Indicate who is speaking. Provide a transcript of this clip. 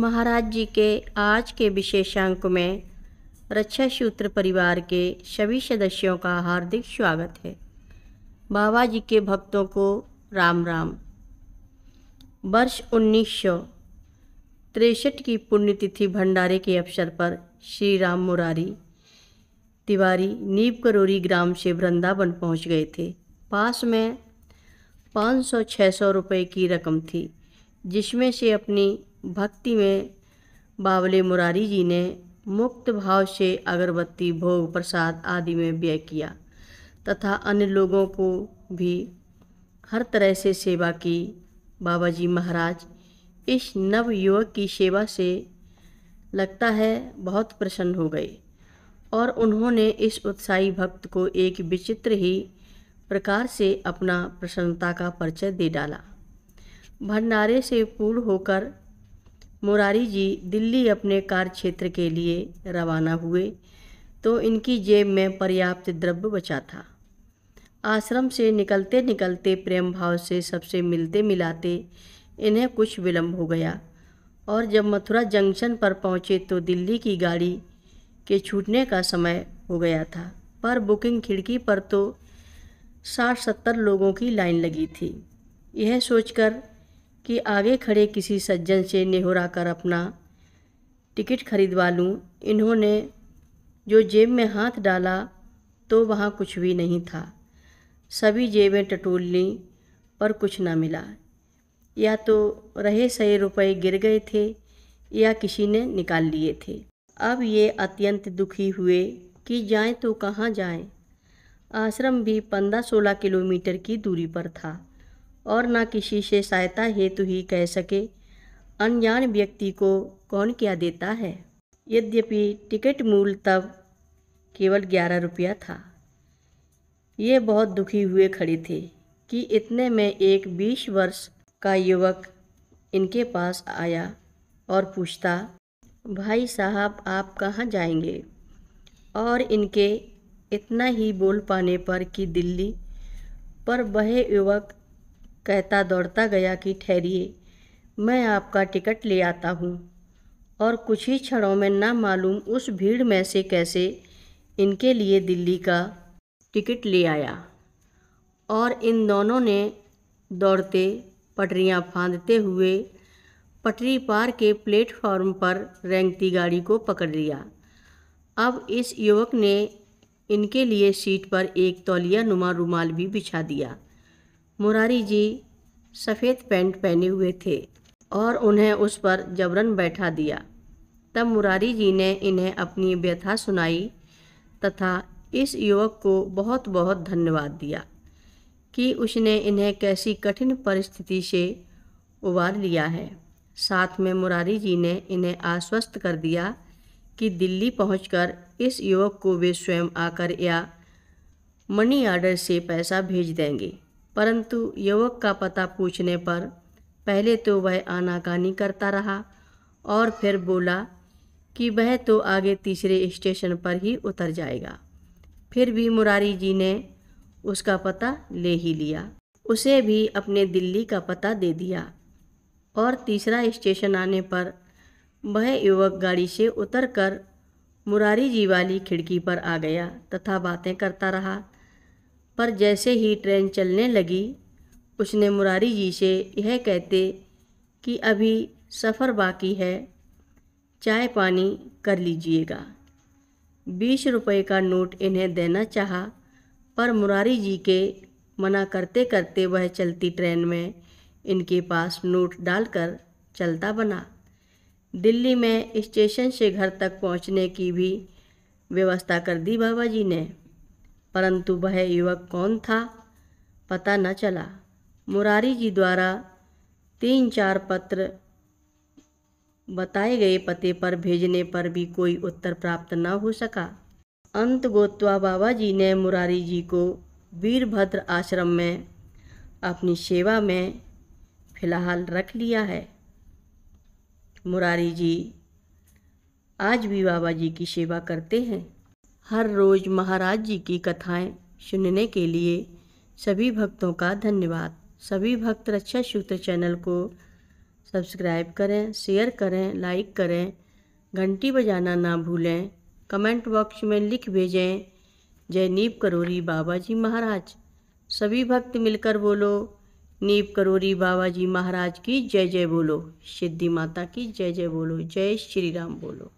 Speaker 1: महाराज जी के आज के विशेषांक में रक्षा सूत्र परिवार के सभी सदस्यों का हार्दिक स्वागत है। बाबा जी के भक्तों को राम राम। वर्ष 1963 की पुण्यतिथि भंडारे के अवसर पर श्री राम मुरारी तिवारी नीब करोरी ग्राम से वृंदावन पहुंच गए थे। पास में 500-600 रुपये की रकम थी, जिसमें से अपनी भक्ति में बावले मुरारी जी ने मुक्त भाव से अगरबत्ती, भोग, प्रसाद आदि में व्यय किया तथा अन्य लोगों को भी हर तरह से सेवा की। बाबा जी महाराज इस नव युवक की सेवा से लगता है बहुत प्रसन्न हो गए और उन्होंने इस उत्साही भक्त को एक विचित्र ही प्रकार से अपना प्रसन्नता का परिचय दे डाला। भंडारे से पूर्ण होकर मुरारी जी दिल्ली अपने कार्य क्षेत्र के लिए रवाना हुए तो इनकी जेब में पर्याप्त द्रव्य बचा था। आश्रम से निकलते निकलते प्रेम भाव से सबसे मिलते मिलाते इन्हें कुछ विलंब हो गया और जब मथुरा जंक्शन पर पहुँचे तो दिल्ली की गाड़ी के छूटने का समय हो गया था। पर बुकिंग खिड़की पर तो 60-70 लोगों की लाइन लगी थी। यह सोचकर कि आगे खड़े किसी सज्जन से नेहुरा कर अपना टिकट खरीदवा लूँ, इन्होंने जो जेब में हाथ डाला तो वहाँ कुछ भी नहीं था। सभी जेबें टटोल लीं पर कुछ ना मिला। या तो रहे सही रुपए गिर गए थे या किसी ने निकाल लिए थे। अब ये अत्यंत दुखी हुए कि जाएं तो कहाँ जाएं। आश्रम भी 15-16 किलोमीटर की दूरी पर था और ना किसी से सहायता हेतु ही कह सके। अनजान व्यक्ति को कौन क्या देता है। यद्यपि टिकट मूल्य तब केवल 11 रुपया था। ये बहुत दुखी हुए खड़े थे कि इतने में एक 20 वर्ष का युवक इनके पास आया और पूछता, भाई साहब आप कहाँ जाएंगे। और इनके इतना ही बोल पाने पर कि दिल्ली, पर वह युवक कहता दौड़ता गया कि ठहरिए, मैं आपका टिकट ले आता हूँ। और कुछ ही क्षणों में ना मालूम उस भीड़ में से कैसे इनके लिए दिल्ली का टिकट ले आया और इन दोनों ने दौड़ते पटरियाँ फांदते हुए पटरी पार के प्लेटफॉर्म पर रेंगती गाड़ी को पकड़ लिया। अब इस युवक ने इनके लिए सीट पर एक तौलिया नुमा रुमाल भी बिछा दिया। मुरारी जी सफ़ेद पैंट पहने हुए थे और उन्हें उस पर जबरन बैठा दिया। तब मुरारी जी ने इन्हें अपनी व्यथा सुनाई तथा इस युवक को बहुत बहुत धन्यवाद दिया कि उसने इन्हें कैसी कठिन परिस्थिति से उबार लिया है। साथ में मुरारी जी ने इन्हें आश्वस्त कर दिया कि दिल्ली पहुंचकर इस युवक को वे स्वयं आकर या मनी ऑर्डर से पैसा भेज देंगे। परंतु युवक का पता पूछने पर पहले तो वह आनाकानी करता रहा और फिर बोला कि वह तो आगे तीसरे स्टेशन पर ही उतर जाएगा। फिर भी मुरारी जी ने उसका पता ले ही लिया, उसे भी अपने दिल्ली का पता दे दिया और तीसरा स्टेशन आने पर वह युवक गाड़ी से उतरकर मुरारी जी वाली खिड़की पर आ गया तथा बातें करता रहा। पर जैसे ही ट्रेन चलने लगी उसने मुरारी जी से यह कहते कि अभी सफ़र बाकी है, चाय पानी कर लीजिएगा, 20 रुपये का नोट इन्हें देना चाहा। पर मुरारी जी के मना करते करते वह चलती ट्रेन में इनके पास नोट डालकर चलता बना। दिल्ली में स्टेशन से घर तक पहुंचने की भी व्यवस्था कर दी बाबा जी ने, परंतु वह युवक कौन था पता न चला। मुरारी जी द्वारा 3-4 पत्र बताए गए पते पर भेजने पर भी कोई उत्तर प्राप्त न हो सका। अंत गोत्वा बाबा जी ने मुरारी जी को वीरभद्र आश्रम में अपनी सेवा में फिलहाल रख लिया है। मुरारी जी आज भी बाबा जी की सेवा करते हैं। हर रोज़ महाराज जी की कथाएं सुनने के लिए सभी भक्तों का धन्यवाद। सभी भक्त रक्षा सूत्र चैनल को सब्सक्राइब करें, शेयर करें, लाइक करें, घंटी बजाना ना भूलें। कमेंट बॉक्स में लिख भेजें जय नीप करोरी बाबा जी महाराज। सभी भक्त मिलकर बोलो नीप करोरी बाबा जी महाराज की जय जय बोलो। सिद्धि माता की जय जय बोलो। जय श्री राम बोलो।